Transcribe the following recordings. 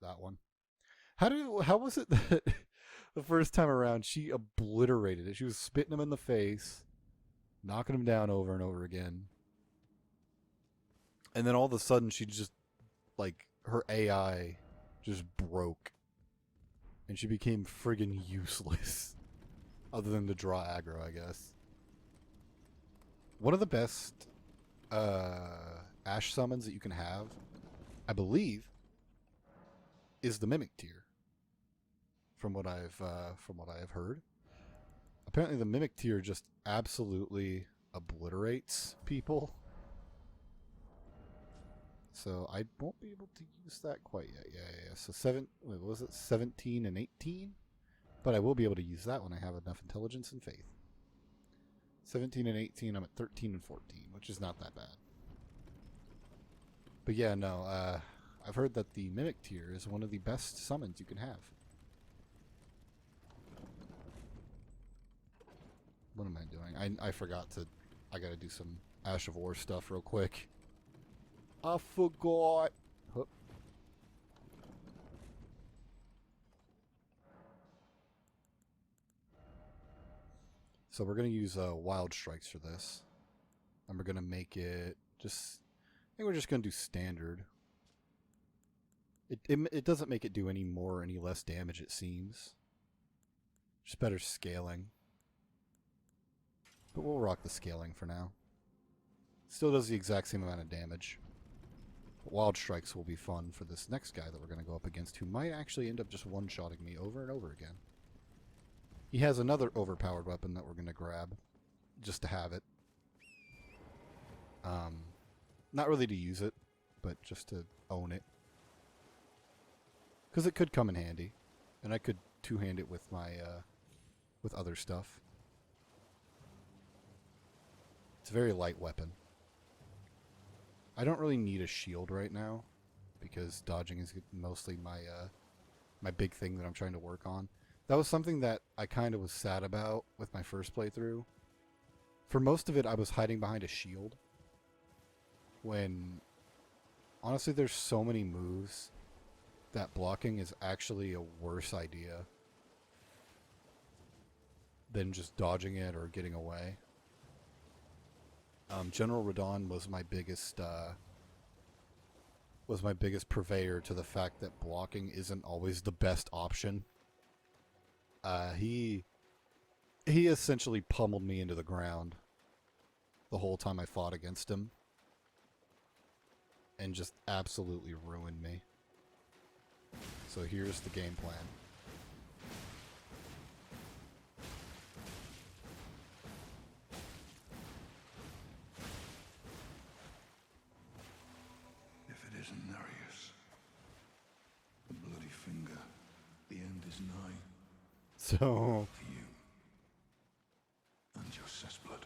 that one. How was it that the first time around she obliterated it? She was spitting him in the face, knocking him down over and over again. And then all of a sudden she just, like, her AI just broke. And she became friggin' useless. Other than to draw aggro, I guess. One of the best Ash summons that you can have, I believe, is the Mimic tier. From what I have heard. Apparently the Mimic tier just absolutely obliterates people. So I won't be able to use that quite yet. Yeah. So what was it? 17 and 18? But I will be able to use that when I have enough intelligence and faith. 17 and 18, I'm at 13 and 14, which is not that bad. But yeah, no, I've heard that the Mimic tier is one of the best summons you can have. What am I doing? I forgot to... I gotta do some Ash of War stuff real quick. I forgot. Hup. So we're gonna use Wild Strikes for this. And we're gonna make it just... I think we're just gonna do standard. It doesn't make it do any more or any less damage, it seems. Just better scaling. But we'll rock the scaling for now. Still does the exact same amount of damage. But Wild Strikes will be fun for this next guy that we're going to go up against, who might actually end up just one-shotting me over and over again. He has another overpowered weapon that we're going to grab, just to have it. Not really to use it, but just to own it. Because it could come in handy. And I could two-hand it with my, with other stuff. It's a very light weapon. I don't really need a shield right now, because dodging is mostly my my big thing that I'm trying to work on. That was something that I kind of was sad about with my first playthrough. For most of it, I was hiding behind a shield. When, honestly, there's so many moves that blocking is actually a worse idea than just dodging it or getting away. General Radon was my biggest purveyor to the fact that blocking isn't always the best option. He essentially pummeled me into the ground the whole time I fought against him, and just absolutely ruined me. So here's the game plan. So, for you and your cessblood.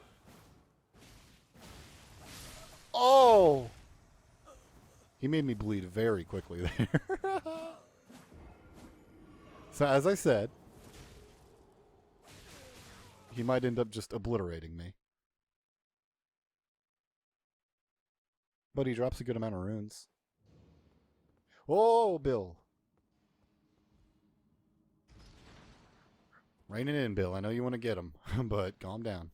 oh, he made me bleed very quickly there. So as I said, he might end up just obliterating me. But he drops a good amount of runes. Oh, Bill. Rein it in, Bill. I know you want to get him, but calm down.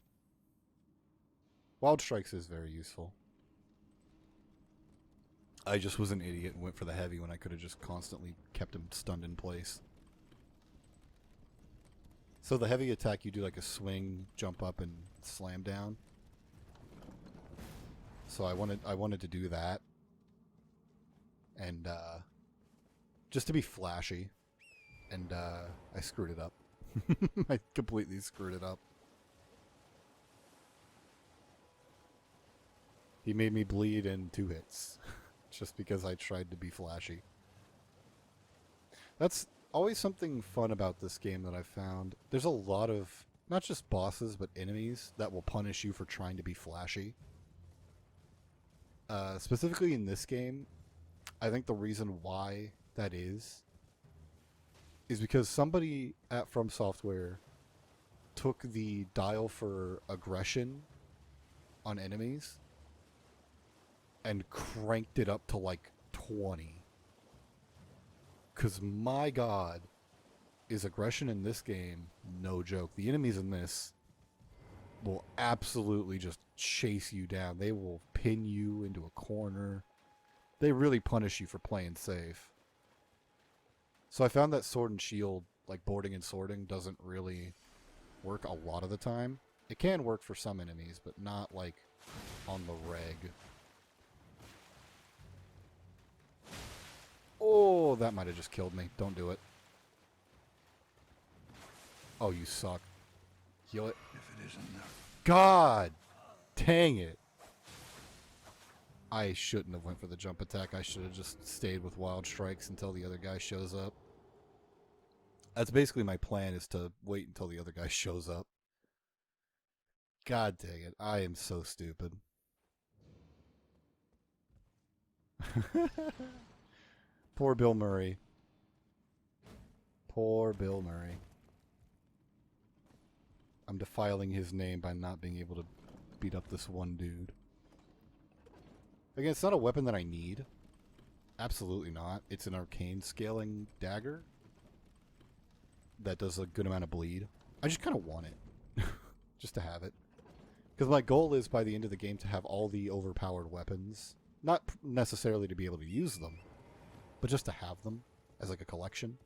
Wild Strikes is very useful. I just was an idiot and went for the heavy when I could have just constantly kept him stunned in place. So the heavy attack, you do like a swing, jump up, and slam down. So I wanted to do that. And just to be flashy. And I screwed it up. I completely screwed it up. He made me bleed in 2 hits. Just because I tried to be flashy. That's always something fun about this game that I've found. There's a lot of, not just bosses, but enemies that will punish you for trying to be flashy. Specifically in this game, I think the reason why that is because somebody at From Software took the dial for aggression on enemies and cranked it up to like 20. Because my god, is aggression in this game no joke. The enemies in this will absolutely just chase you down. They will pin you into a corner. They really punish you for playing safe. So I found that sword and shield, like boarding and sorting, doesn't really work a lot of the time. It can work for some enemies, but not like on the reg. Oh, that might have just killed me. Don't do it. Oh, you suck. Heal it. If it isn't there. God dang it. I shouldn't have went for the jump attack. I should have just stayed with wild strikes until the other guy shows up. That's basically my plan, is to wait until the other guy shows up. God dang it. I am so stupid. Poor Bill Murray. Poor Bill Murray. I'm defiling his name by not being able to beat up this one dude. Again, it's not a weapon that I need. Absolutely not. It's an arcane scaling dagger that does a good amount of bleed. I just kind of want it. Just to have it. Because my goal is by the end of the game to have all the overpowered weapons. Not necessarily to be able to use them, but just to have them as like a collection.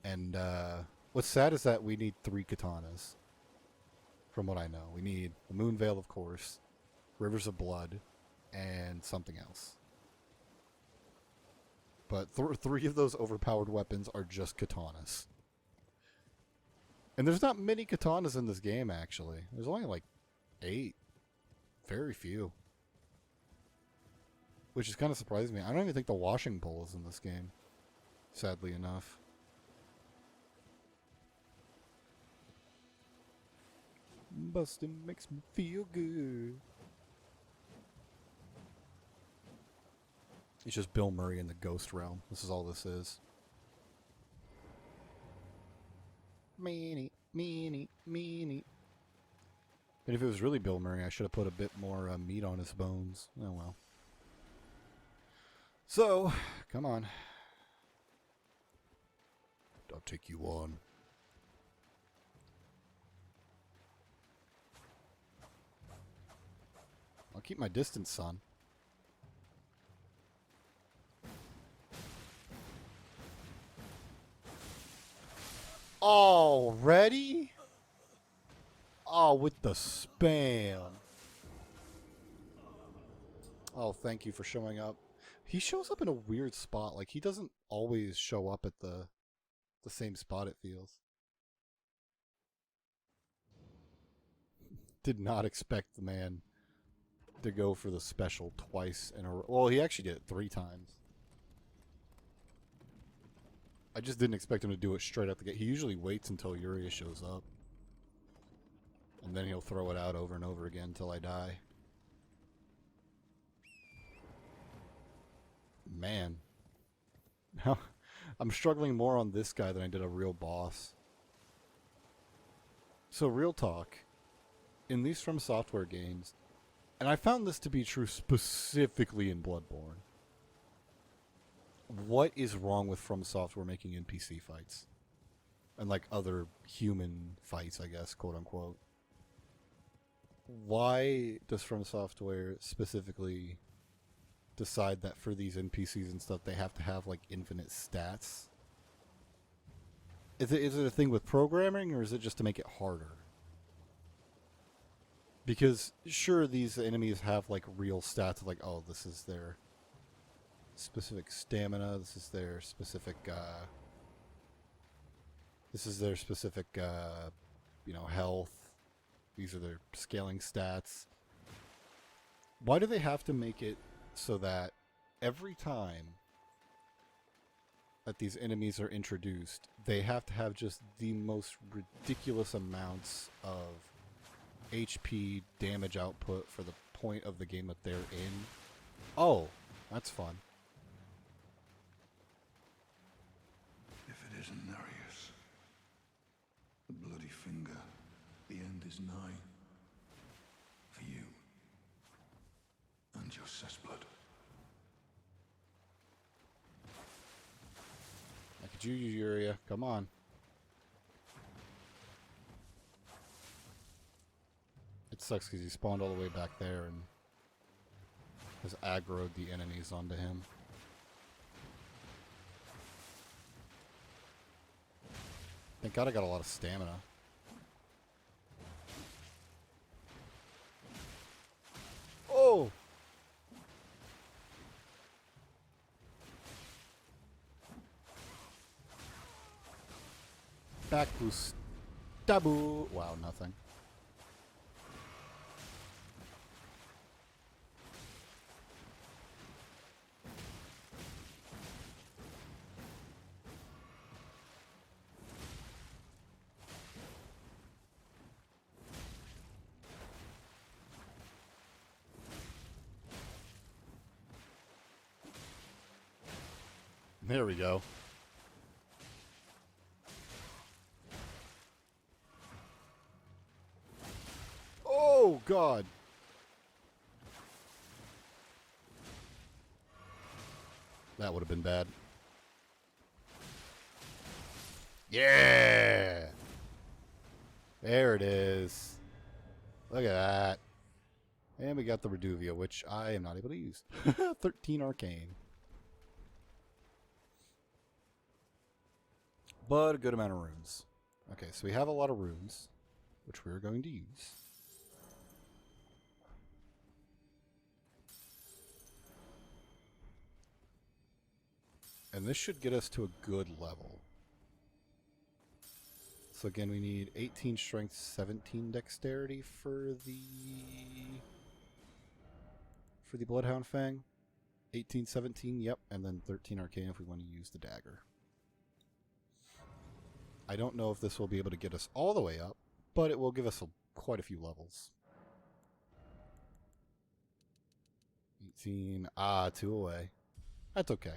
And what's sad is that we need 3 katanas. From what I know. We need the Moon Veil, of course, Rivers of Blood, and something else. But 3 of those overpowered weapons are just katanas. And there's not many katanas in this game, actually. There's only like 8. Very few. Which is kind of surprising me. I don't even think the washing pole is in this game. Sadly enough. Bustin' makes me feel good. It's just Bill Murray in the ghost realm. This is all this is. Meanie, meanie, meanie. And if it was really Bill Murray, I should have put a bit more meat on his bones. Oh well. So, come on. I'll take you on. I'll keep my distance, son. Already? Oh, with the spam. Oh, thank you for showing up. He shows up in a weird spot. Like, he doesn't always show up at the same spot, it feels. Did not expect the man to go for the special twice in a row. Well, he actually did it 3 times. I just didn't expect him to do it straight out the gate. He usually waits until Yuria shows up. And then he'll throw it out over and over again until I die. Man. I'm struggling more on this guy than I did a real boss. So, real talk. In these From Software games, and I found this to be true specifically in Bloodborne, what is wrong with From Software making NPC fights? And like other human fights, I guess, quote unquote. Why does From Software specifically decide that for these NPCs and stuff they have to have like infinite stats? Is it a thing with programming, or is it just to make it harder? Because sure, these enemies have like real stats, like, oh, this is their specific stamina, this is their specific you know, health. These are their scaling stats. Why do they have to make it so that every time that these enemies are introduced, they have to have just the most ridiculous amounts of HP damage output for the point of the game that they're in? Oh, that's fun. If it isn't Nereus, the bloody finger, the end is nigh. For you. And your cessblood. at you, Yuria. Come on. It sucks because he spawned all the way back there and has aggroed the enemies onto him. Thank God I got a lot of stamina. Oh! Back boost. Tabu! Wow, nothing. There we go. Oh, God. That would have been bad. Yeah! There it is. Look at that. And we got the Reduvia, which I am not able to use. 13 arcane. But a good amount of runes. Okay, so we have a lot of runes, which we're going to use. And this should get us to a good level. So again, we need 18 strength, 17 dexterity for the Bloodhound Fang. 18, 17, yep, and then 13 arcane if we want to use the dagger. I don't know if this will be able to get us all the way up, but it will give us quite a few levels. 18, 2 away. That's okay.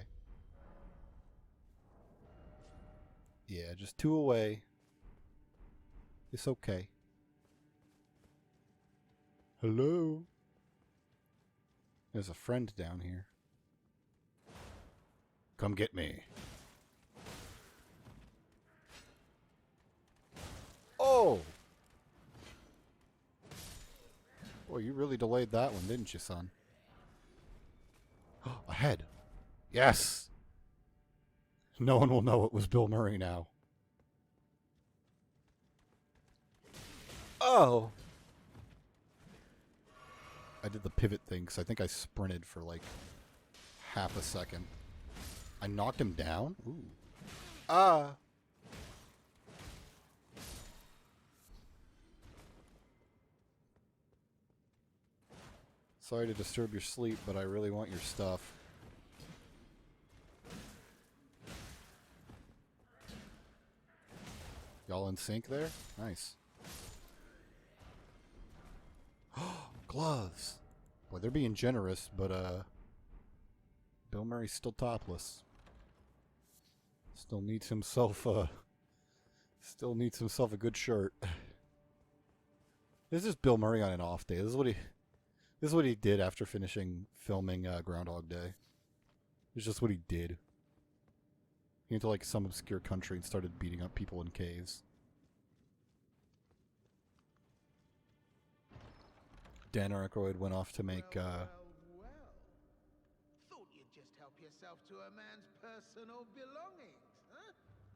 Yeah, just 2 away. It's okay. Hello? There's a friend down here. Come get me. Oh! Boy, you really delayed that one, didn't you, son? A head. Yes! No one will know it was Bill Murray now. Oh! I did the pivot thing because I think I sprinted for like half a second. I knocked him down? Ooh. Ah! Sorry to disturb your sleep, but I really want your stuff. Y'all in sync there? Nice. Gloves! Boy, they're being generous, but Bill Murray's still topless. Still needs himself a good shirt. This is Bill Murray on an off day. This is what he did after finishing filming Groundhog Day. It's just what he did. He went to like some obscure country and started beating up people in caves. Dan Aykroyd went off to make Well. Thought you'd just help yourself to a man's personal belongings, huh?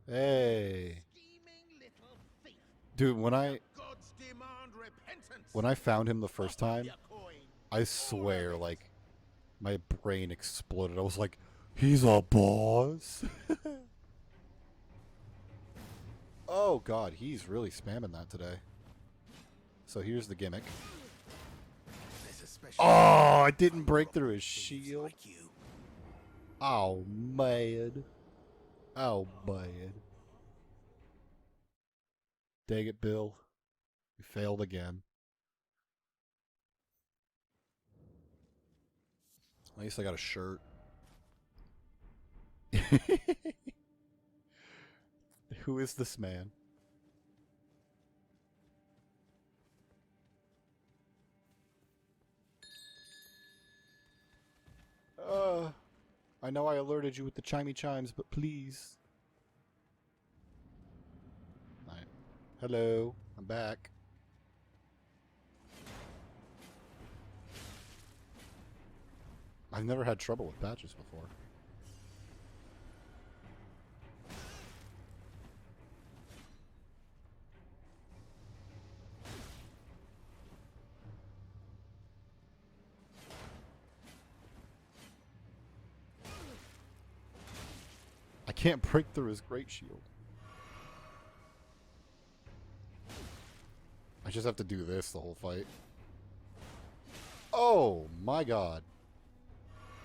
Hey. Scheming little thief. Dude, Gods demand repentance. when I found him the first time, Your coin. I swear, like, my brain exploded. I was like, he's a boss? Oh, God, he's really spamming that today. So here's the gimmick. Oh, I didn't break through his shield. Oh, man. Oh, man. Dang it, Bill. We failed again. At least I got a shirt. Who is this man? I know I alerted you with the chimey chimes, but please. Hello, I'm back. I've never had trouble with patches before. I can't break through his great shield. I just have to do this the whole fight. Oh my god.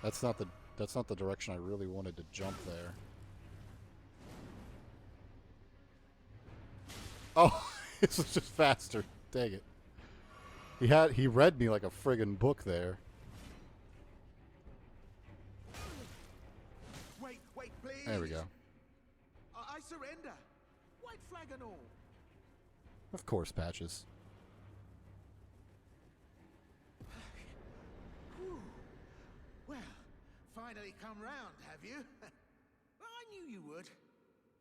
That's not the direction I really wanted to jump there. Oh, this was just faster. Dang it. He read me like a friggin' book there. Wait, please. There we go. I surrender. White flag and all. Of course, patches. Whew. Well, finally come round, have you? I knew you would.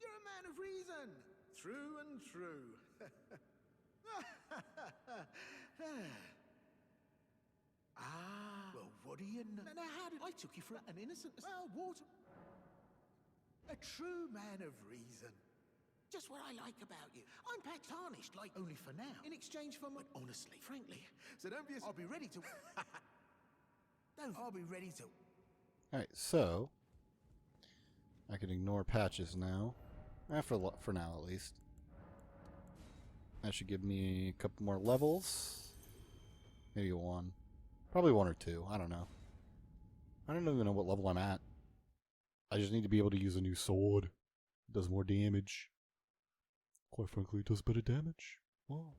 You're a man of reason. True and true. Well, what do you know? Now, how did I took you for an innocent... Well, water... A true man of reason. Just what I like about you. I'm packed tarnished, like, only for now. In exchange for my... But honestly, frankly. So don't be... I'll be ready to... I'll be ready to... Alright, so... I can ignore patches now. For now, at least. That should give me a couple more levels. Maybe one. Probably one or two. I don't know. I don't even know what level I'm at. I just need to be able to use a new sword. It does more damage. Quite frankly, it does better damage. Wow.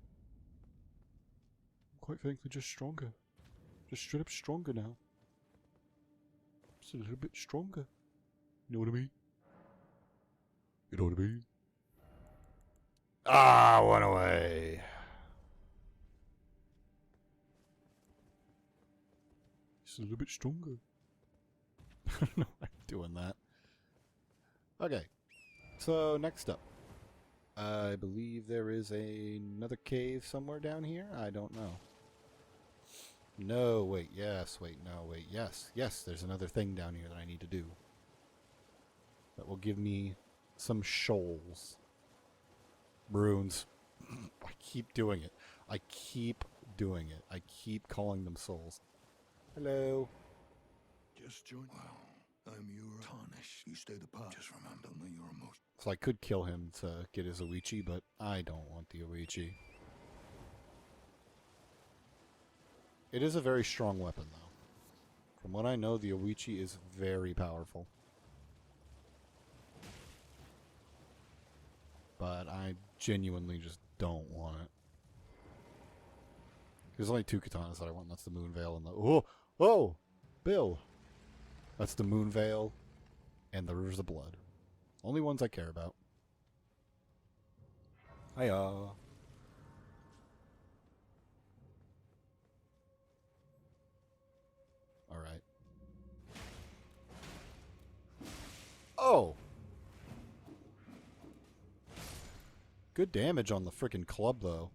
Quite frankly, just stronger. Just straight up stronger now. Just a little bit stronger. You know what I mean? You know what I mean? Ah, went away. Just a little bit stronger. I don't know why I'm doing that. Okay. So, next up. I believe there is another cave somewhere down here. I don't know. No, wait, yes, wait, no, wait, yes. Yes, there's another thing down here that I need to do. That will give me some shoals. Runes. I keep doing it. I keep doing it. I keep calling them souls. Hello. Just join. Well, I'm your tarnish. You stay the part. Just remember that you're a most. So I could kill him to get his Oichi, but I don't want the Oichi. It is a very strong weapon, though. From what I know, the Oichi is very powerful. But I genuinely just don't want it. There's only two katanas that I want. That's the Moon Veil and the... Oh! Oh! Bill! That's the Moon Veil and the Rivers of Blood. Only ones I care about. Hiya. Alright. Oh! Good damage on the frickin' club, though.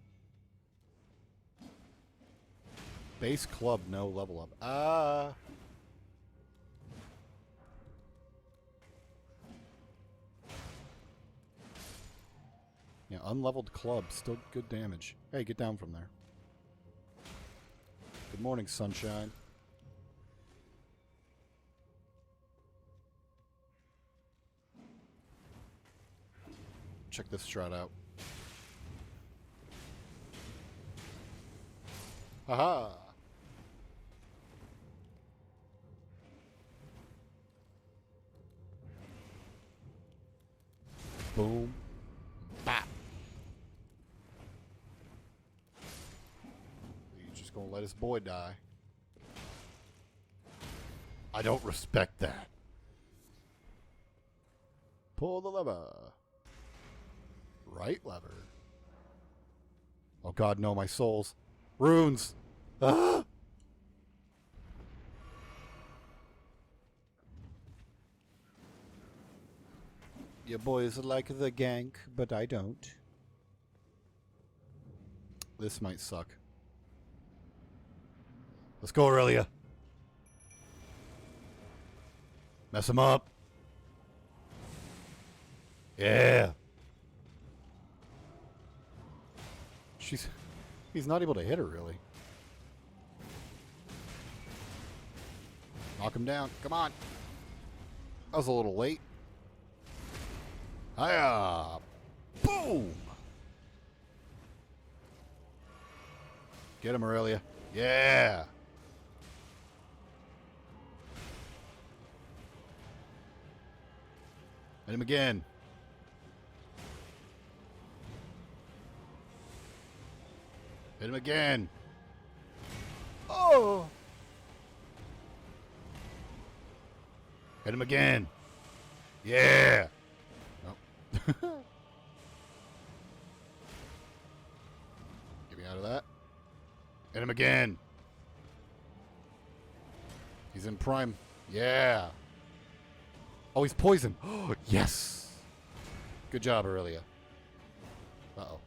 Base club, no level up. Ah! Yeah, unleveled club, still good damage. Hey, get down from there. Good morning, sunshine. Check this strat out. Haha! Boom. Bap. You just gonna let his boy die. I don't respect that. Pull the lever. Right lever. Oh god, no, my souls. Runes! Ah! Your boys like the gank, but I don't. This might suck. Let's go, Aurelia. Mess him up. Yeah. He's not able to hit her, really. Knock him down. Come on. That was a little late. Hiya! Boom! Get him, Aurelia. Yeah! Hit him again. Hit him again. Oh! Hit him again. Yeah! Oh. Get me out of that. Hit him again. He's in prime. Yeah! Oh, he's poisoned. Oh, yes! Good job, Aurelia. Uh-oh.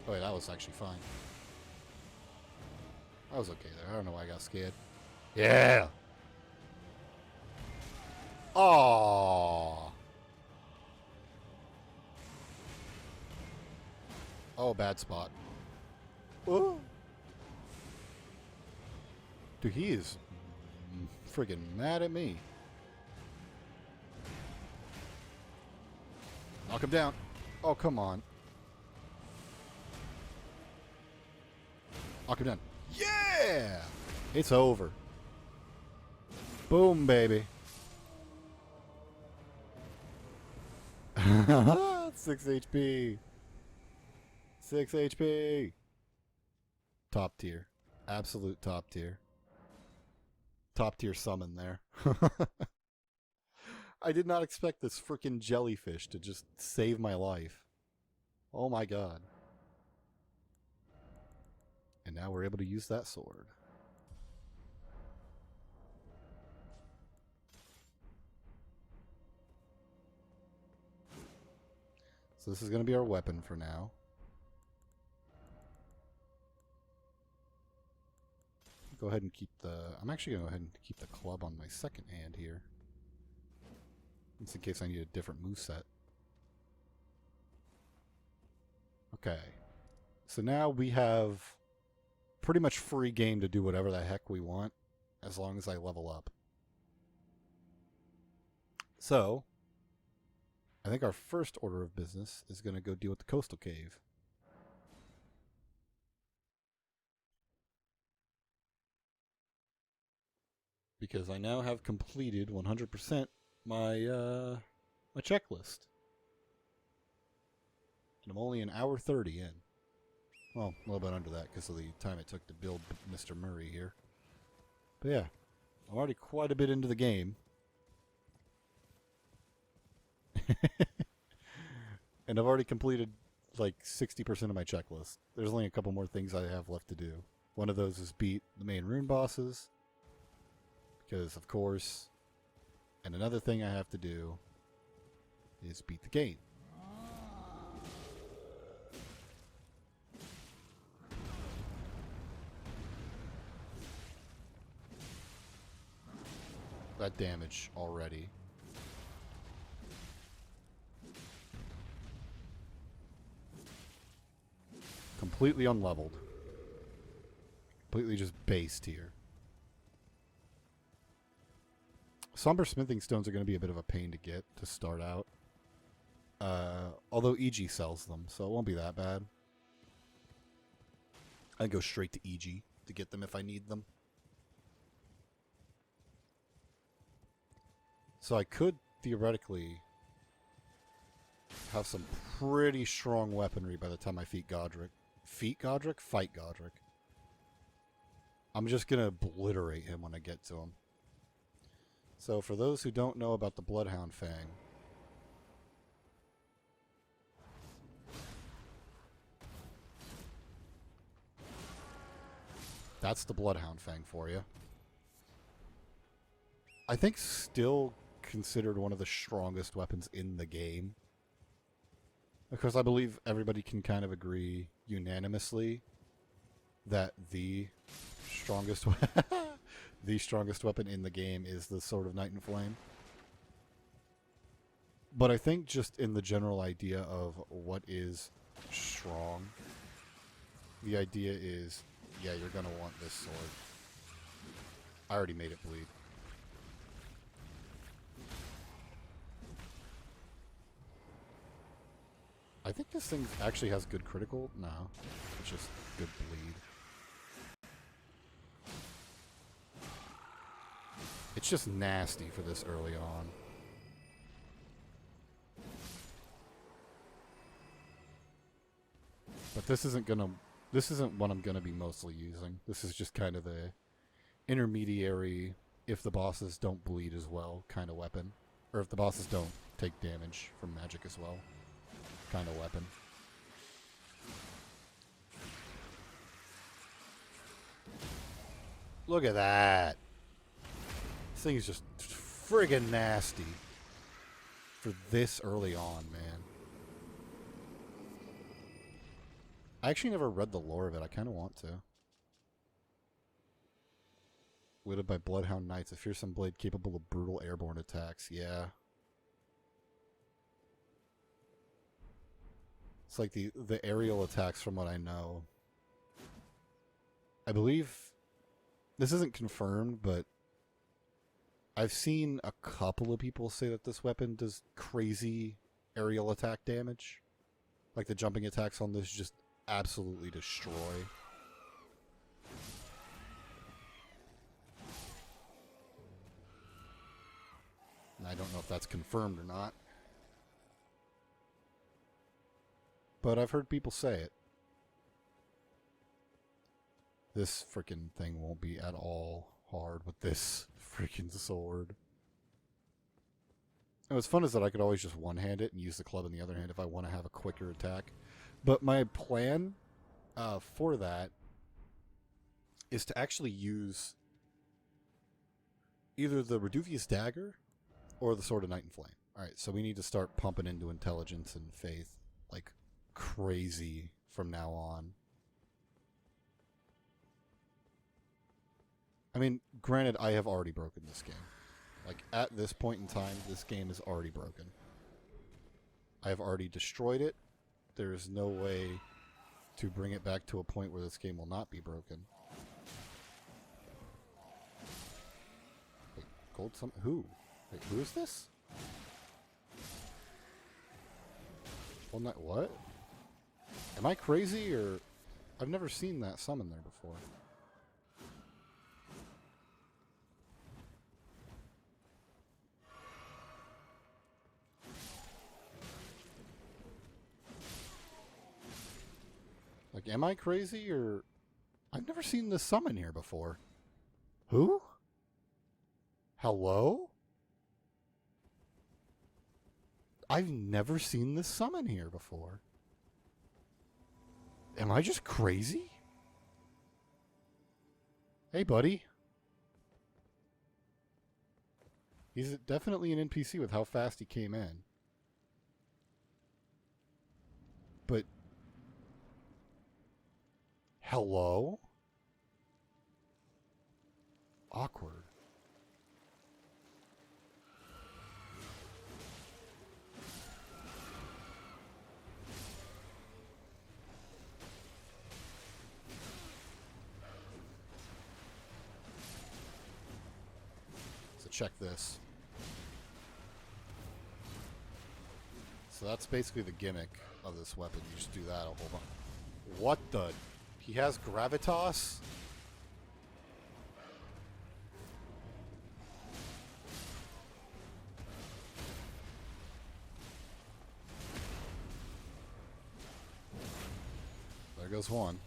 Oh, wait, that was actually fine. I was okay there. I don't know why I got scared. Yeah! Aww! Oh, bad spot. Oh. Dude, he is friggin' mad at me. Knock him down. Oh, come on. Knock him down. Yeah! It's over. Boom, baby. 6 HP. 6 HP. Top tier. Absolute top tier. Top tier summon there. I did not expect this freaking jellyfish to just save my life. Oh my god. And now we're able to use that sword. So this is going to be our weapon for now. Go ahead and keep the... I'm actually going to go ahead and keep the club on my second hand here. Just in case I need a different moveset. Okay. So now we have pretty much free game to do whatever the heck we want, as long as I level up. So, I think our first order of business is going to go deal with the coastal cave. Because I now have completed 100% my my checklist. And I'm only an hour 30 in. Well, a little bit under that because of the time it took to build Mr. Murray here. But yeah, I'm already quite a bit into the game. And I've already completed like 60% of my checklist. There's only a couple more things I have left to do. One of those is beat the main rune bosses. Because, of course. And another thing I have to do is beat the game. That damage already. Completely unleveled. Completely just based here. Somber smithing stones are going to be a bit of a pain to get to start out. Although EG sells them, so it won't be that bad. I go straight to EG to get them if I need them. So I could theoretically have some pretty strong weaponry by the time I feat Godric. Feat Godric? Fight Godric. I'm just going to obliterate him when I get to him. So for those who don't know about the Bloodhound Fang, that's the Bloodhound Fang for you. I think still considered one of the strongest weapons in the game. Because I believe everybody can kind of agree unanimously that the strongest the strongest weapon in the game is the Sword of Night and Flame. But I think just in the general idea of what is strong, the idea is, yeah, you're going to want this sword. I already made it bleed. I think this thing actually has good critical. No, it's just good bleed. It's just nasty for this early on. But this isn't what I'm gonna be mostly using. This is just kind of the intermediary, if the bosses don't bleed as well, kind of weapon. Or if the bosses don't take damage from magic as well, kind of weapon. Look at that. This thing is just friggin' nasty for this early on, man. I actually never read the lore of it. I kind of want to. Wielded by Bloodhound Knights, a fearsome blade capable of brutal airborne attacks. Yeah. It's like the aerial attacks from what I know. I believe... This isn't confirmed, but I've seen a couple of people say that this weapon does crazy aerial attack damage. Like the jumping attacks on this just absolutely destroy. And I don't know if that's confirmed or not. But I've heard people say it. This freaking thing won't be at all hard with this freaking sword. And what's fun is that I could always just one-hand it and use the club in the other hand if I want to have a quicker attack. But my plan for that is to actually use either the Reduvius Dagger or the Sword of Night and Flame. Alright, so we need to start pumping into intelligence and faith like crazy from now on. I mean, granted, I have already broken this game. Like, at this point in time, this game is already broken. I have already destroyed it. There is no way to bring it back to a point where this game will not be broken. Wait, gold some... Who? Wait, who is this? Well, not... What? Am I crazy, or... I've never seen that summon there before. Like, am I crazy, or... I've never seen this summon here before. Who? Hello? I've never seen this summon here before. Am I just crazy? Hey, buddy. He's definitely an NPC with how fast he came in. But... Hello? Awkward. So check this. So that's basically the gimmick of this weapon. You just do that a whole bunch. What the... He has gravitas? There goes one.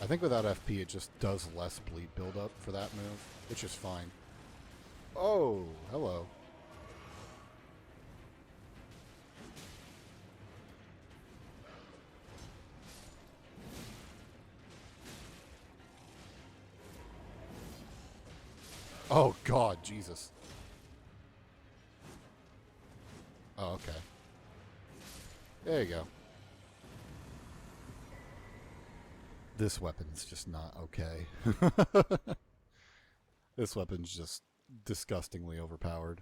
I think without FP it just does less bleed buildup for that move, which is fine. Oh, hello. Oh God, Jesus. Oh, okay. There you go. This weapon's just not okay. This weapon's just disgustingly overpowered.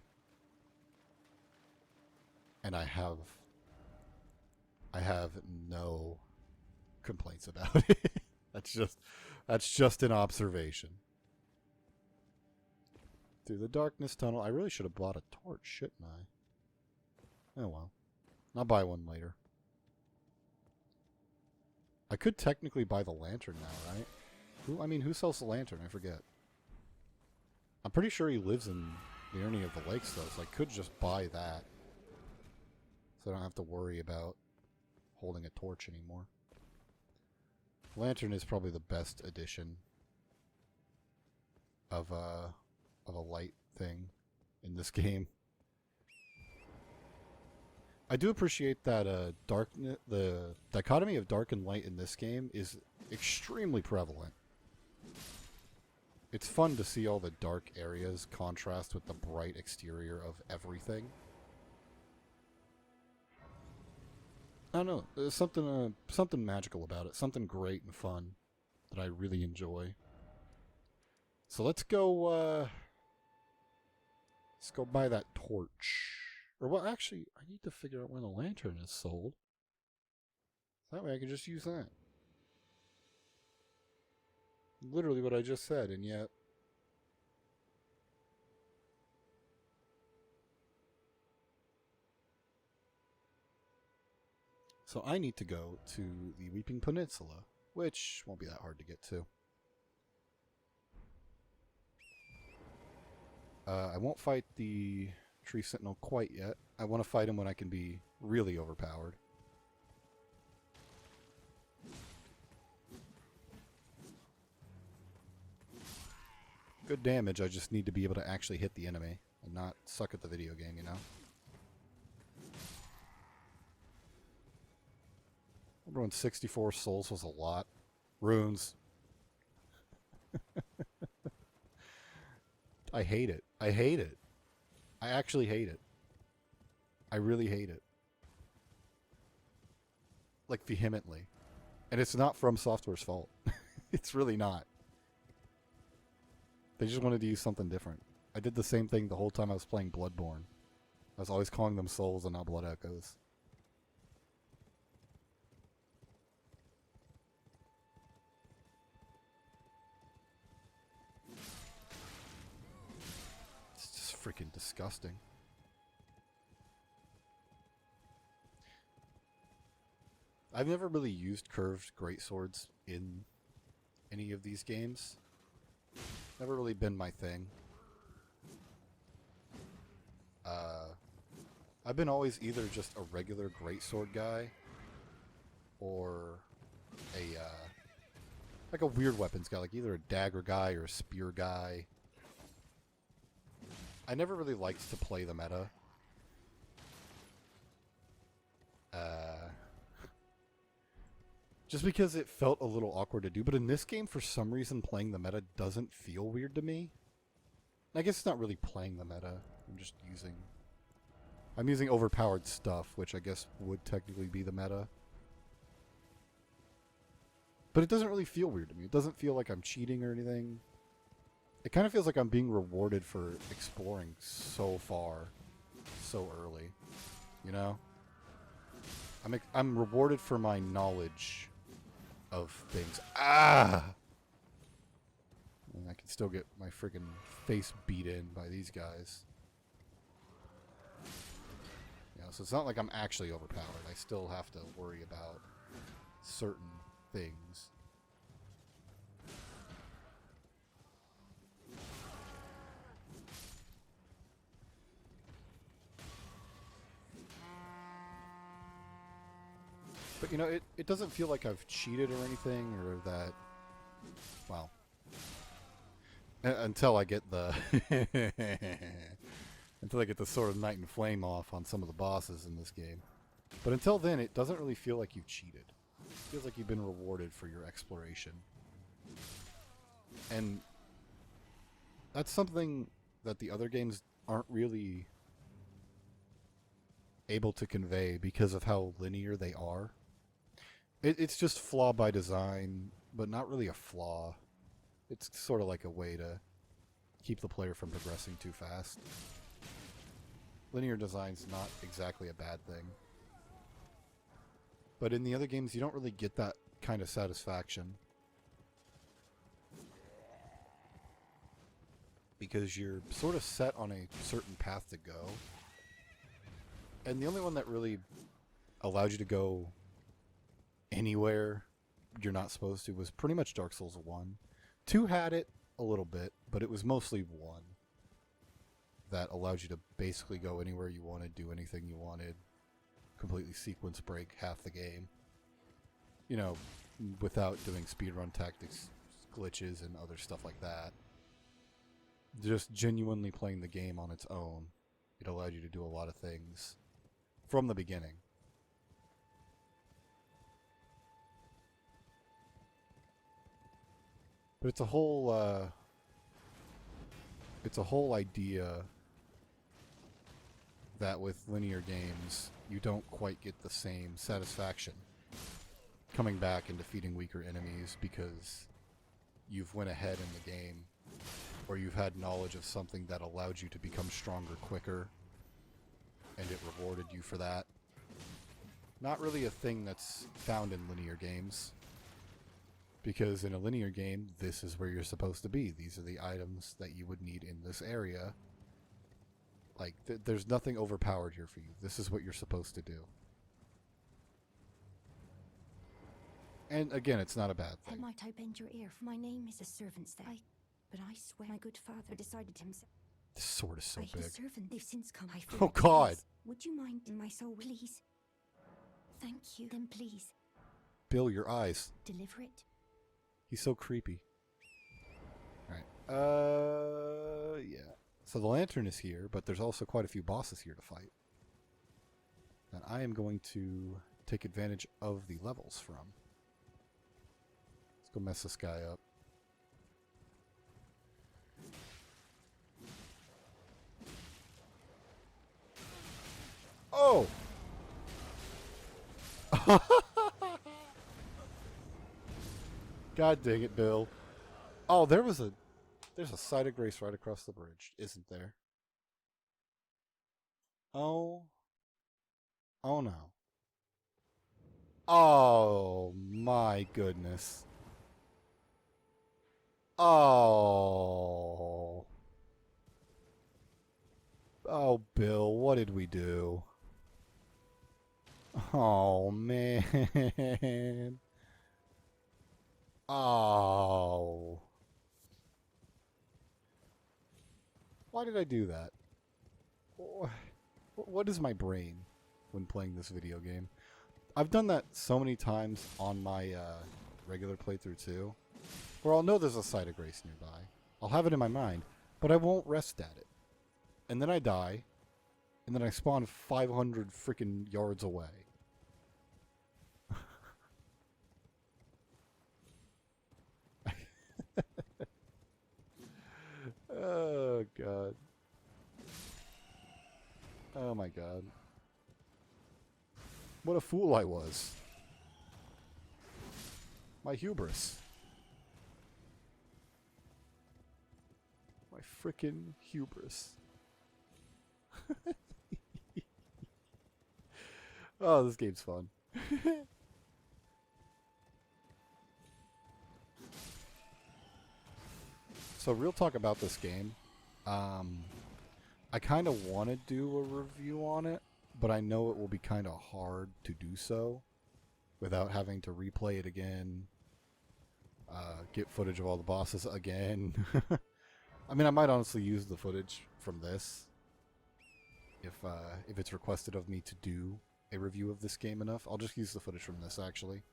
And I have no complaints about it. That's just an observation. Through the darkness tunnel. I really should have bought a torch, shouldn't I? Oh well. I'll buy one later. I could technically buy the lantern now, right? Who sells the lantern? I forget. I'm pretty sure he lives in the Ernie of the Lakes, though, so I could just buy that. So I don't have to worry about holding a torch anymore. Lantern is probably the best addition of a light thing in this game. I do appreciate that the dichotomy of dark and light in this game is extremely prevalent. It's fun to see all the dark areas contrast with the bright exterior of everything. I don't know. There's something magical about it. Something great and fun that I really enjoy. So let's go buy that torch. Or well, actually, I need to figure out where the lantern is sold. That way I can just use that. Literally what I just said, and yet... So I need to go to the Weeping Peninsula, which won't be that hard to get to. I won't fight the Tree Sentinel quite yet. I want to fight him when I can be really overpowered. Good damage, I just need to be able to actually hit the enemy and not suck at the video game, you know? Everyone's 64 souls was a lot. Runes. I hate it. I hate it. I actually hate it. I really hate it. Like, vehemently. And it's not From Software's fault. It's really not. They just wanted to use something different. I did the same thing the whole time I was playing Bloodborne. I was always calling them souls and not blood echoes. It's just freaking disgusting. I've never really used curved greatswords in any of these games. Never really been my thing. I've been always either just a regular greatsword guy or a like a weird weapons guy, like either a dagger guy or a spear guy. I never really liked to play the meta. Just because it felt a little awkward to do, but in this game, for some reason, playing the meta doesn't feel weird to me. I guess it's not really playing the meta. I'm using overpowered stuff, which I guess would technically be the meta. But it doesn't really feel weird to me. It doesn't feel like I'm cheating or anything. It kind of feels like I'm being rewarded for exploring so far, so early. You know? I'm rewarded for my knowledge of things. Ah! And I can still get my friggin' face beat in by these guys. You know, so it's not like I'm actually overpowered. I still have to worry about certain things. But, you know, it doesn't feel like I've cheated or anything, or that, well, until I get the, until I get the Sword of Night and Flame off on some of the bosses in this game. But until then, it doesn't really feel like you've cheated. It feels like you've been rewarded for your exploration. And That's something that the other games aren't really able to convey because of how linear they are. It's just flaw by design, but not really a flaw. It's sort of like a way to keep the player from progressing too fast. Linear design's not exactly a bad thing. But in the other games, you don't really get that kind of satisfaction. Because you're sort of set on a certain path to go. And the only one that really allowed you to go anywhere you're not supposed to was pretty much Dark Souls 1. 2 had it a little bit, but it was mostly 1 that allowed you to basically go anywhere you wanted, do anything you wanted, completely sequence break half the game. You know, without doing speedrun tactics, glitches, and other stuff like that. Just genuinely playing the game on its own. It allowed you to do a lot of things from the beginning. But it's a whole idea that with linear games, you don't quite get the same satisfaction coming back and defeating weaker enemies because you've went ahead in the game, or you've had knowledge of something that allowed you to become stronger quicker, and it rewarded you for that. Not really a thing that's found in linear games. Because in a linear game, this is where you're supposed to be. These are the items that you would need in this area. Like, there's nothing overpowered here for you. This is what you're supposed to do. And again, it's not a bad thing. Might I bend your ear? For my name is a servant's there. But I swear my good father decided himself. This sword is so By big. his servant, they've since come. I fear Oh, God. please. Would you mind in my soul, please? Thank you. Then please, Bill, your eyes. deliver it. He's so creepy. Alright. Yeah. So the lantern is here, but there's also quite a few bosses here to fight. And I am going to take advantage of the levels from. Let's go mess this guy up. Oh! God dang it, Bill. Oh, there's a site of grace right across the bridge, isn't there? Oh. Oh no. Oh my goodness. Oh. Oh, Bill, what did we do? Oh, man. Oh. Why did I do that? What is my brain when playing this video game? I've done that so many times on my regular playthrough too, where I'll know there's a site of grace nearby. I'll have it in my mind, but I won't rest at it. And then I die, and then I spawn 500 freaking yards away. Oh, God. Oh, my God. What a fool I was. My hubris. My frickin' hubris. Oh, this game's fun. So, real talk about this game. I kind of want to do a review on it, but I know it will be kind of hard to do so without having to replay it again, get footage of all the bosses again. I mean, I might honestly use the footage from this if it's requested of me to do a review of this game enough. I'll just use the footage from this, actually.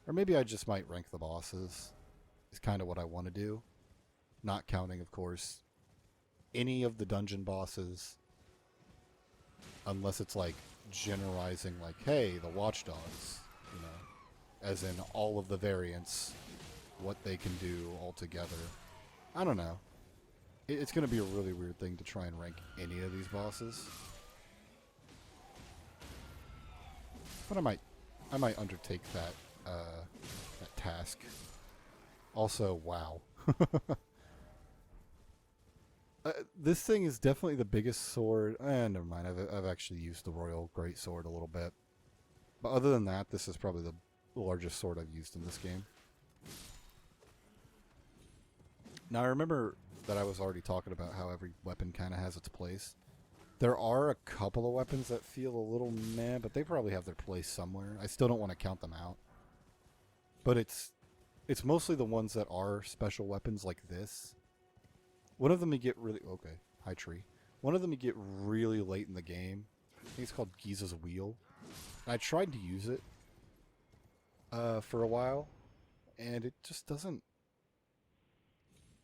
Or maybe I just might rank the bosses. Is kind of what I want to do. Not counting, of course, any of the dungeon bosses, unless it's like generalizing, like, hey, the watchdogs, you know, as in all of the variants, what they can do all together. I don't know. It's going to be a really weird thing to try and rank any of these bosses. But I might undertake that that task. Also, wow. This thing is definitely the biggest sword. Never mind. I've actually used the Royal Greatsword a little bit. But other than that, this is probably the largest sword I've used in this game. Now, I remember that I was already talking about how every weapon kind of has its place. There are a couple of weapons that feel a little meh, but they probably have their place somewhere. I still don't want to count them out. But it's mostly the ones that are special weapons like this. One of them you get really... Okay, high tree. One of them you get really late in the game. I think it's called Giza's Wheel. And I tried to use it for a while, and it just doesn't...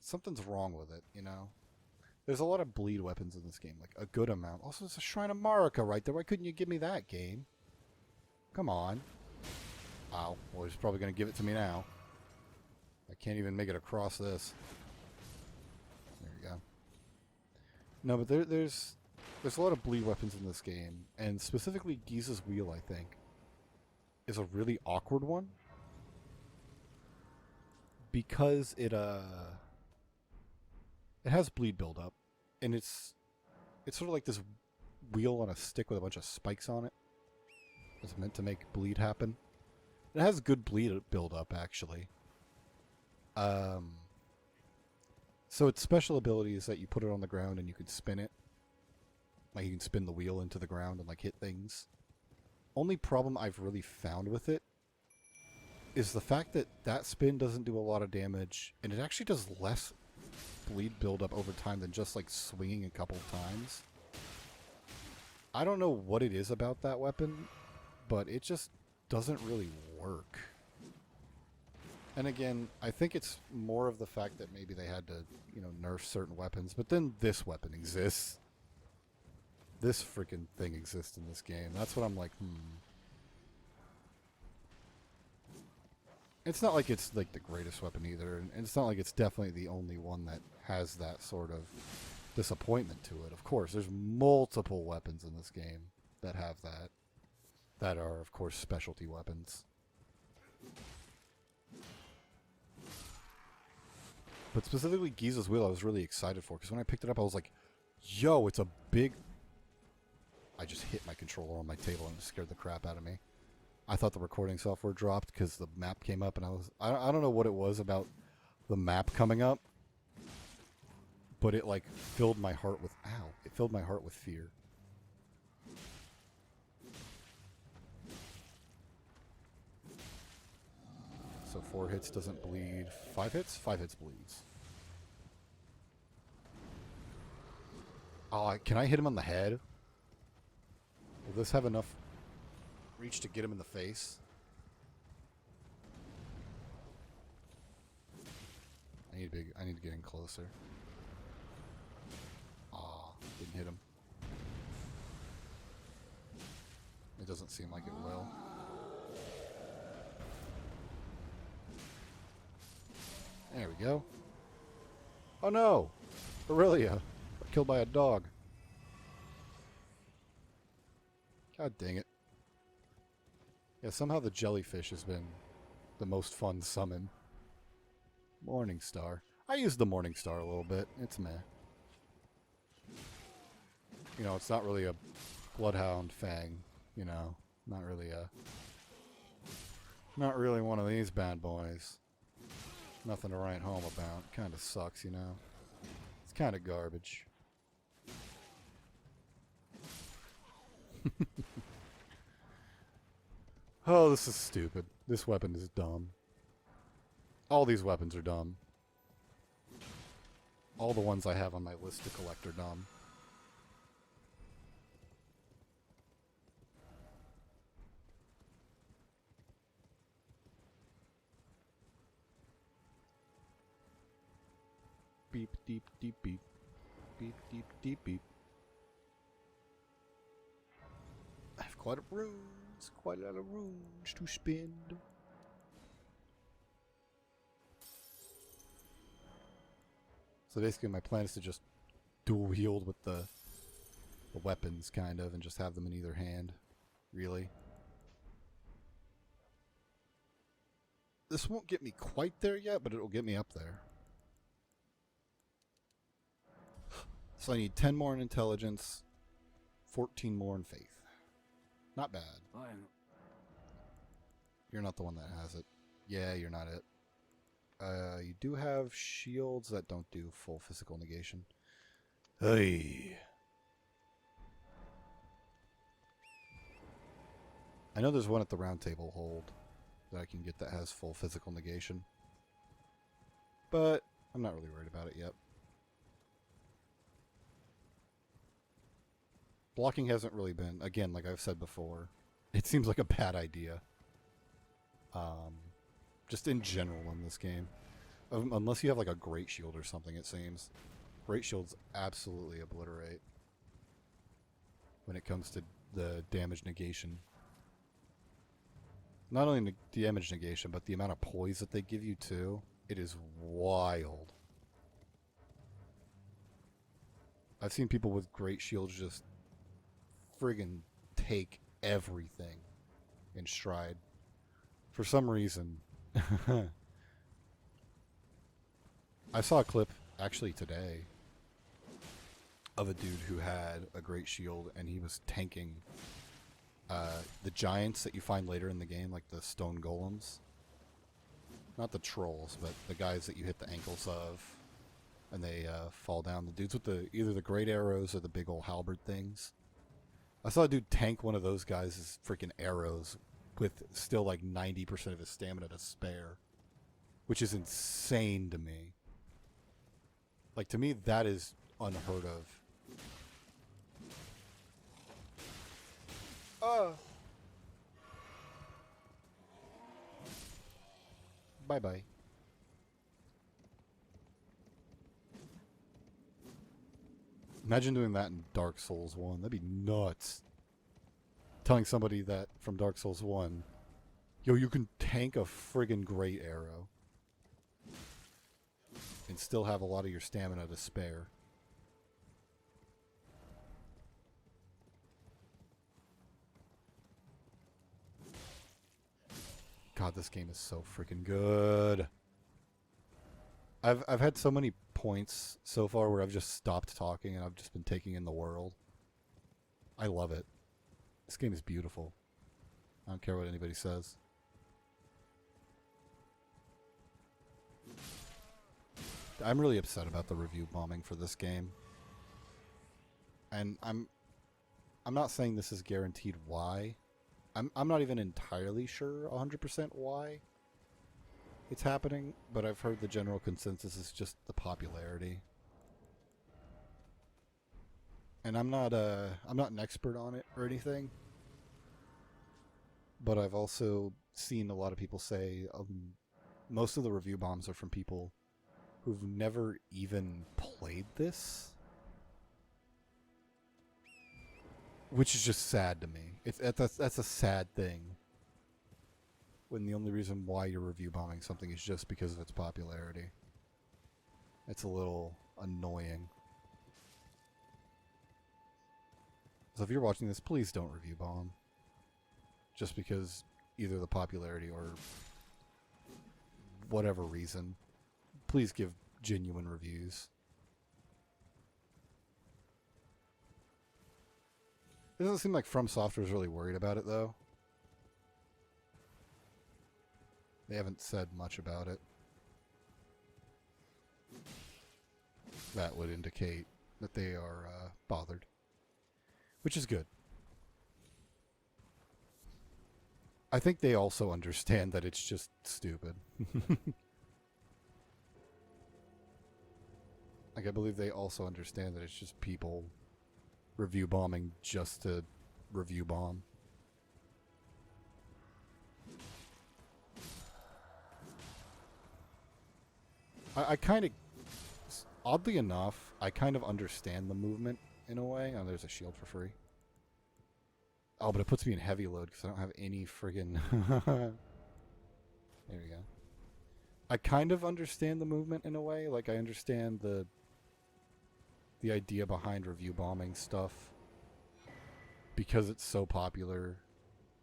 Something's wrong with it, you know? There's a lot of bleed weapons in this game, like a good amount. Also, there's a Shrine of Marika right there. Why couldn't you give me that, game? Come on. Ow. Well, he's probably going to give it to me now. I can't even make it across this. There we go. No, but there's a lot of bleed weapons in this game, and specifically Giza's Wheel, I think, is a really awkward one. Because it has bleed buildup, and it's sort of like this wheel on a stick with a bunch of spikes on it. It's meant to make bleed happen. It has good bleed buildup, actually. So its special ability is that you put it on the ground and you can spin it. Like, you can spin the wheel into the ground and, like, hit things. Only problem I've really found with it is the fact that that spin doesn't do a lot of damage, and it actually does less bleed buildup over time than just, like, swinging a couple times. I don't know what it is about that weapon, but it just doesn't really work. And again, I think it's more of the fact that maybe they had to, you know, nerf certain weapons, but then this weapon exists. This freaking thing exists in this game. That's what I'm like, It's not like it's, like, the greatest weapon either, and it's not like it's definitely the only one that has that sort of disappointment to it. Of course, there's multiple weapons in this game that have that. That are, of course, specialty weapons. But specifically Giza's Wheel I was really excited for, because when I picked it up I was like, yo, it's a big... I just hit my controller on my table and it scared the crap out of me. I thought the recording software dropped because the map came up, and I don't know what it was about the map coming up, but it, like, filled my heart with... Ow. It filled my heart with fear. So 4 hits doesn't bleed. 5 hits? 5 hits bleeds. Oh, can I hit him on the head? Will this have enough reach to get him in the face? I need to get in closer. Aw, didn't hit him. It doesn't seem like it will. There we go. Oh no! Aurelia! Killed by a dog. God dang it. Yeah, somehow the jellyfish has been the most fun summon. Morningstar. I used the Morningstar a little bit. It's meh. You know, it's not really a Bloodhound Fang, you know. Not really one of these bad boys. Nothing to write home about. Kinda sucks, you know. It's kinda garbage. Oh, this is stupid. This weapon is dumb. All these weapons are dumb. All the ones I have on my list to collect are dumb. Beep, deep, deep, beep. Beep, deep, deep, beep. I have quite a lot of runes to spend. So basically my plan is to just dual wield with the weapons, kind of, and just have them in either hand. Really. This won't get me quite there yet, but it'll get me up there. So I need 10 more in intelligence, 14 more in faith. Not bad. You're not the one that has it. Yeah, you're not it. You do have shields that don't do full physical negation. Hey. I know there's one at the round table hold that I can get that has full physical negation. But I'm not really worried about it yet. Blocking hasn't really been, again, like I've said before, it seems like a bad idea. Just in general in this game. Unless you have like a great shield or something, it seems. Great shields absolutely obliterate when it comes to the damage negation. Not only the damage negation, but the amount of poise that they give you too. It is wild. I've seen people with great shields just friggin' take everything in stride. For some reason. I saw a clip, actually today, of a dude who had a great shield and he was tanking the giants that you find later in the game, like the stone golems. Not the trolls, but the guys that you hit the ankles of and they fall down. The dudes with either the great arrows or the big old halberd things. I saw a dude tank one of those guys' freaking arrows with still like 90% of his stamina to spare. Which is insane to me. Like, to me, that is unheard of. Bye-bye. Imagine doing that in Dark Souls 1. That'd be nuts. Telling somebody that from Dark Souls 1, yo, you can tank a friggin' great arrow. And still have a lot of your stamina to spare. God, this game is so freaking good. I've had so many points so far where I've just stopped talking and I've just been taking in the world. I love it. This game is beautiful. I don't care what anybody says. I'm really upset about the review bombing for this game. And I'm not saying this is guaranteed why. I'm not even entirely sure 100% why it's happening, but I've heard the general consensus is just the popularity. And I'm not an expert on it or anything, but I've also seen a lot of people say most of the review bombs are from people who've never even played this, which is just sad to me. That's a sad thing. When the only reason why you're review bombing something is just because of its popularity. It's a little annoying. So if you're watching this, please don't review bomb. Just because either the popularity or whatever reason. Please give genuine reviews. It doesn't seem like From Software is really worried about it, though. They haven't said much about it. That would indicate that they are bothered. Which is good. I think they also understand that it's just stupid. Like, I believe they also understand that it's just people review bombing just to review bomb. I kind of, oddly enough, I kind of understand the movement in a way. Oh, there's a shield for free. Oh, but it puts me in heavy load because I don't have any friggin... There we go. I kind of understand the movement in a way. Like, I understand the the idea behind review bombing stuff, because it's so popular,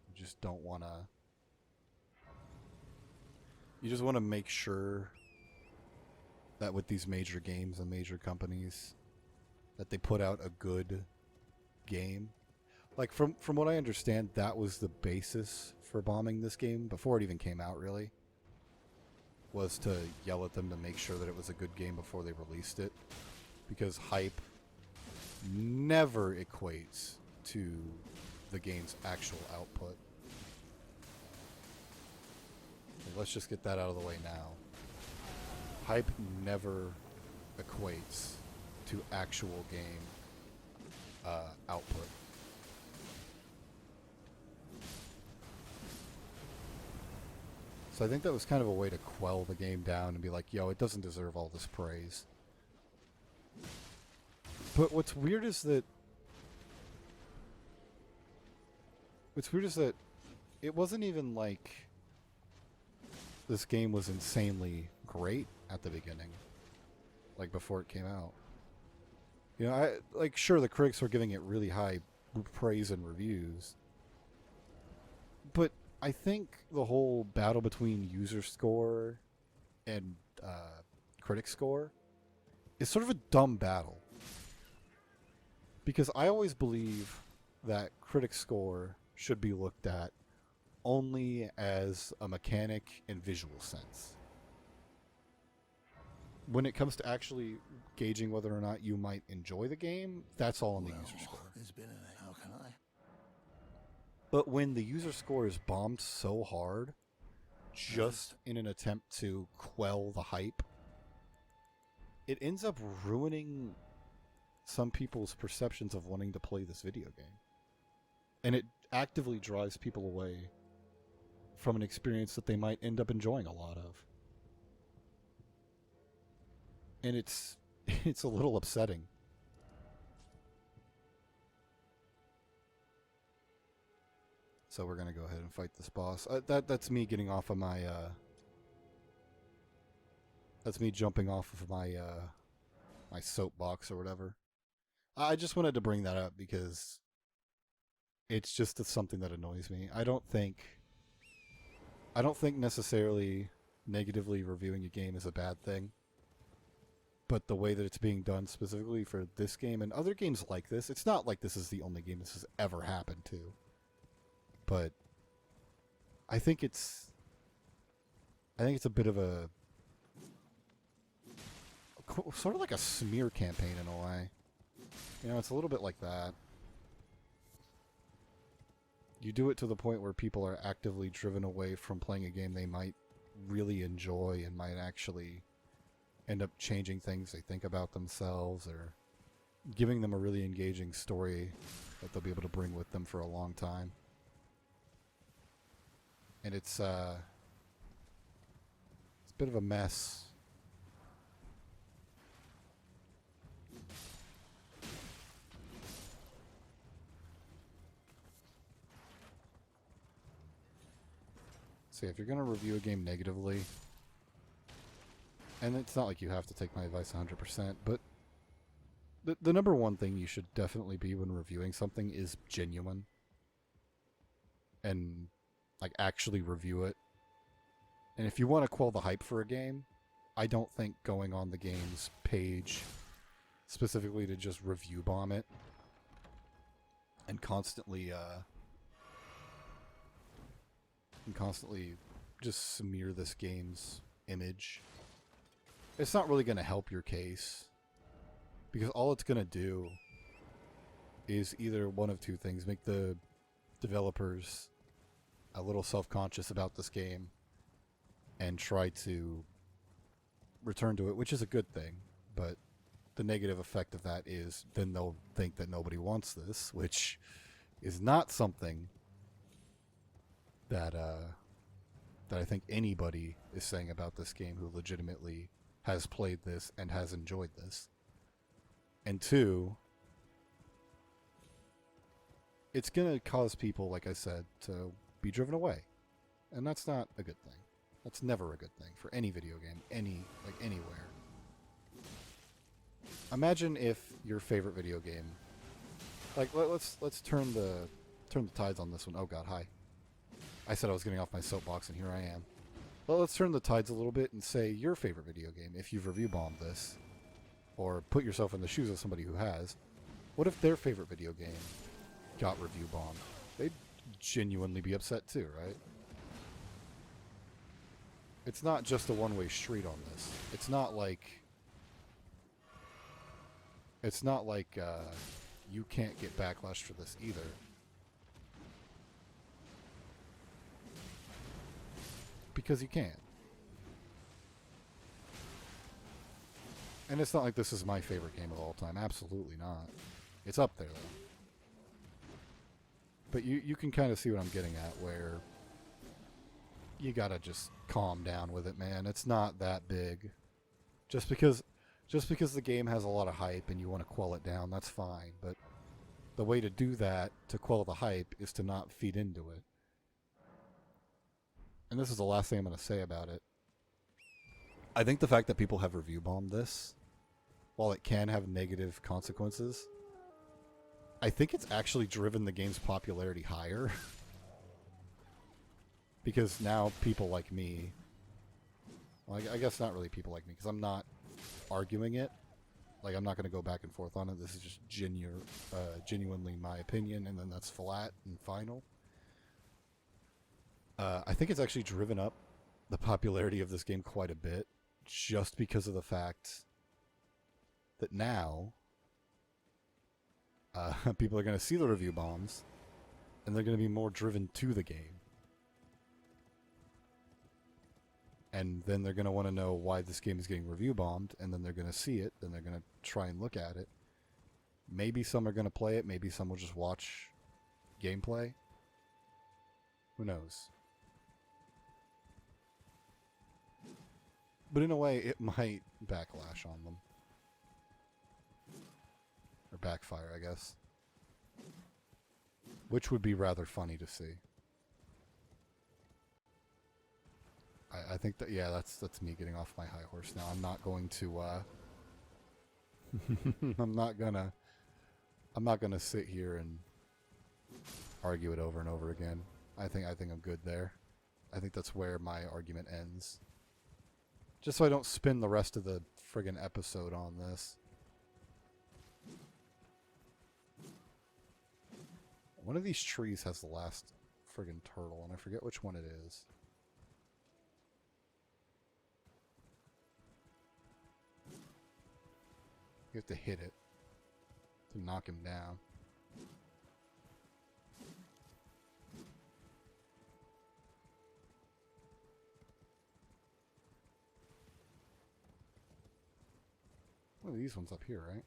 you just don't want to... You just want to make sure that with these major games and major companies, that they put out a good game. Like, from what I understand, that was the basis for bombing this game, before it even came out, really. Was to yell at them to make sure that it was a good game before they released it. Because hype never equates to the game's actual output. Okay, let's just get that out of the way now. Hype never equates to actual game output. So I think that was kind of a way to quell the game down and be like, yo, it doesn't deserve all this praise. But what's weird is that it wasn't even like this game was insanely great at the beginning, like before it came out. You know, sure, the critics were giving it really high praise and reviews, but I think the whole battle between user score and critic score is sort of a dumb battle. Because I always believe that critic score should be looked at only as a mechanic and visual sense. When it comes to actually gauging whether or not you might enjoy the game, that's all in the user score. There's been a... How can I? But when the user score is bombed so hard, just in an attempt to quell the hype, it ends up ruining some people's perceptions of wanting to play this video game. And it actively drives people away from an experience that they might end up enjoying a lot of. And it's a little upsetting. So we're gonna go ahead and fight this boss. That's me getting off of my that's me jumping off of my my soapbox or whatever. I just wanted to bring that up because it's just something that annoys me. I don't think necessarily negatively reviewing a game is a bad thing. But the way that it's being done specifically for this game and other games like this, it's not like this is the only game this has ever happened to. But I think it's a bit of a sort of like a smear campaign in a way. You know, it's a little bit like that. You do it to the point where people are actively driven away from playing a game they might really enjoy and might actually end up changing things they think about themselves or giving them a really engaging story that they'll be able to bring with them for a long time. And it's a bit of a mess. See, if you're going to review a game negatively, and it's not like you have to take my advice 100%, but the number one thing you should definitely be when reviewing something is genuine. And, like, actually review it. And if you want to quell the hype for a game, I don't think going on the game's page specifically to just review bomb it and constantly just smear this game's image, it's not really going to help your case, because all it's going to do is either one of two things: make the developers a little self-conscious about this game and try to return to it, which is a good thing, but the negative effect of that is then they'll think that nobody wants this, which is not something that I think anybody is saying about this game who legitimately has played this and has enjoyed this. And two, it's going to cause people, like I said, to be driven away. And that's not a good thing. That's never a good thing for any video game, anywhere. Imagine if your favorite video game, like let's turn the tides on this one. Oh God, hi. I said I was getting off my soapbox, and here I am. Well, let's turn the tides a little bit and say your favorite video game. If you've review bombed this, or put yourself in the shoes of somebody who has, what if their favorite video game got review bombed? They'd genuinely be upset too, right? It's not just a one-way street on this. It's not like you can't get backlash for this either. Because you can. And it's not like this is my favorite game of all time. Absolutely not. It's up there, though. But you can kind of see what I'm getting at, where you gotta just calm down with it, man. It's not that big. Just because the game has a lot of hype and you want to quell it down, that's fine. But the way to do that, to quell the hype, is to not feed into it. And this is the last thing I'm going to say about it. I think the fact that people have review bombed this, while it can have negative consequences, I think it's actually driven the game's popularity higher. Because now people like me, well, I guess not really people like me, because I'm not arguing it. Like, I'm not going to go back and forth on it. This is just genuinely my opinion, and then that's flat and final. I think it's actually driven up the popularity of this game quite a bit, just because of the fact that now people are going to see the review bombs, and they're going to be more driven to the game. And then they're going to want to know why this game is getting review bombed, and then they're going to see it, then they're going to try and look at it. Maybe some are going to play it, maybe some will just watch gameplay. Who knows? But in a way, it might backlash on them. Or backfire, I guess. Which would be rather funny to see. I think that, yeah, that's me getting off my high horse now. I'm not going to, I'm not gonna sit here and argue it over and over again. I think I'm good there. I think that's where my argument ends. Just so I don't spend the rest of the friggin' episode on this. One of these trees has the last friggin' turtle, and I forget which one it is. You have to hit it to knock him down. One of these ones up here, right?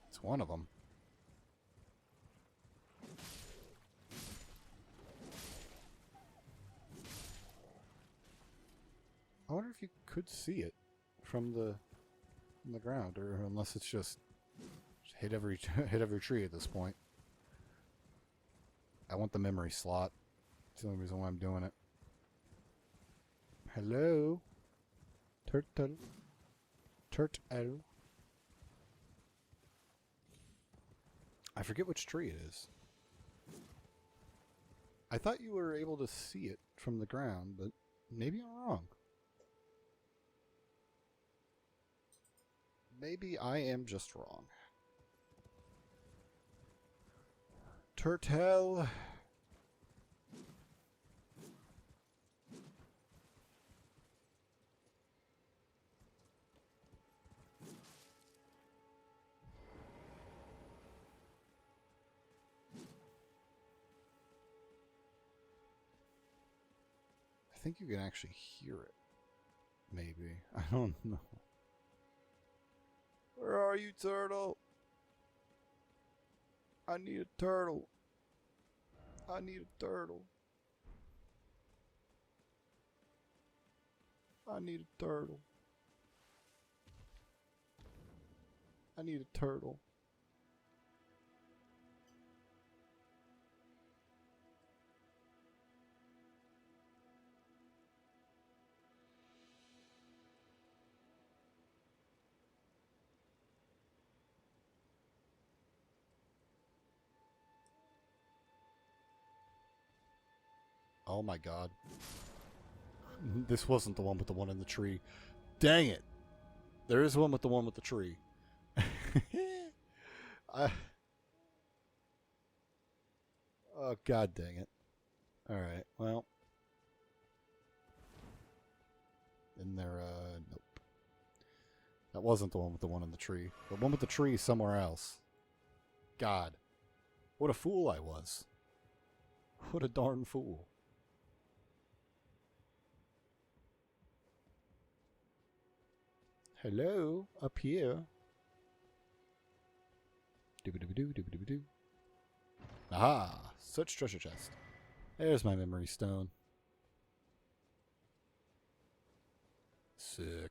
It's one of them. I wonder if you could see it from the ground, or unless it's just hit every tree at this point. I want the memory slot. It's the only reason why I'm doing it. Hello, turtle. Turtle. I forget which tree it is. I thought you were able to see it from the ground, but maybe I'm wrong. Maybe I am just wrong. Turtle. I think you can actually hear it. Maybe. I don't know. Where are you, turtle? I need a turtle. I need a turtle. I need a turtle. I need a turtle. Oh my god. This wasn't the one with the one in the tree. Dang it. There is one with the one with the tree. Oh, god dang it. Alright, well. In there, nope. That wasn't the one with the one in the tree. The one with the tree is somewhere else. God. What a fool I was. What a darn fool. Hello? Up here? Doo-ba-doo-ba-doo, doo-ba-doo-ba-doo. Aha! Search treasure chest. There's my memory stone. Sick.